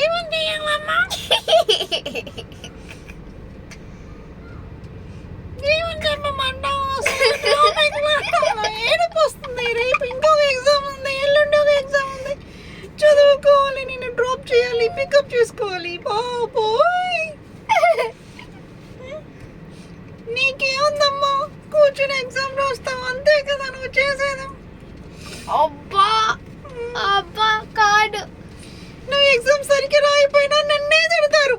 ఏమని చేయాలమ్మా? ఏమని చెప్పమంటావు? ఏడుపు వస్తుంది. రేపు ఇంకొక ఎగ్జామ్ ఉంది, ఎల్లుండి ఒక ఎగ్జామ్ ఉంది. చదువుకోవాలి, నేను డ్రాప్ చేయాలి, పికప్ చేసుకోవాలి. బాబోయ్, నీకేముందమ్మా? కూర్చుని ఎగ్జామ్ రాస్తావు అంతే కదా నువ్వు చేసేది. అబ్బా అబ్బా కాదు, నువ్వు ఎగ్జామ్ సరిగ్గా రాయిపోయినా నన్నే తిడతారు.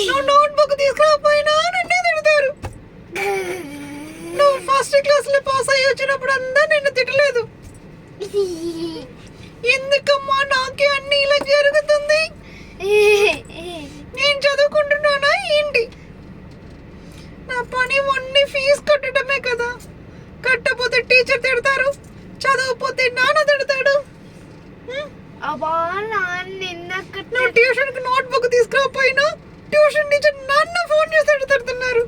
నువ్వు నోట్బుక్ తీసుకురాకపోయినా నన్నే తిడతారు. నువ్వు ఫస్ట్ క్లాస్ లో పాస్ అయ్యి వచ్చినప్పుడు అంతా నిన్ను తిట్టలేదు. ఎందుకమ్మా నాకే అన్ని ఇలా జరుగుతుంది? నేను చదువుకుంటున్నానా ఏంటి? నా పని ఓన్లీ ఫీజు కట్టడమే కదా. కట్టపోతే టీచర్ తిడతారు, చదవకపోతే నాన్న తిడతాడు. అబ్బా నిన్న నువ్వు ట్యూషన్ కి నోట్బుక్ తీసుకురాకపోయినా ట్యూషన్ టీచర్ నాన్న ఫోన్ చేసి తిడుతున్నారు.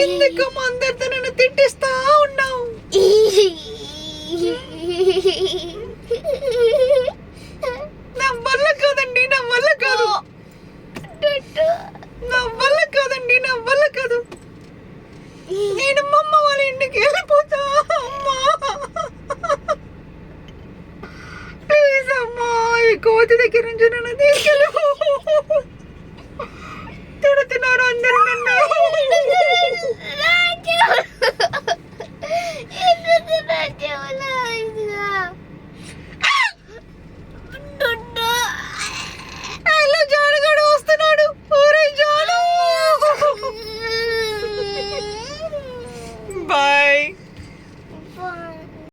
ఎందుకమ్మా అందరితో నన్ను తిట్టిస్తా ఉన్నావు? నా వల్ల కాదండి, నా వల్ల కాదు, నా వల్ల కాదండి, నా వల్ల కాదు. నేను మా అమ్మ వాళ్ళ ఇంటికి వెళ్ళిపోతా. అమ్మా ప్లీజ్ అమ్మా, ఈ కోతి దగ్గర నుంచి నన్ను తీసుకెళ్ళి. తిడుతున్నారు అందరు నన్ను. ఎందుకు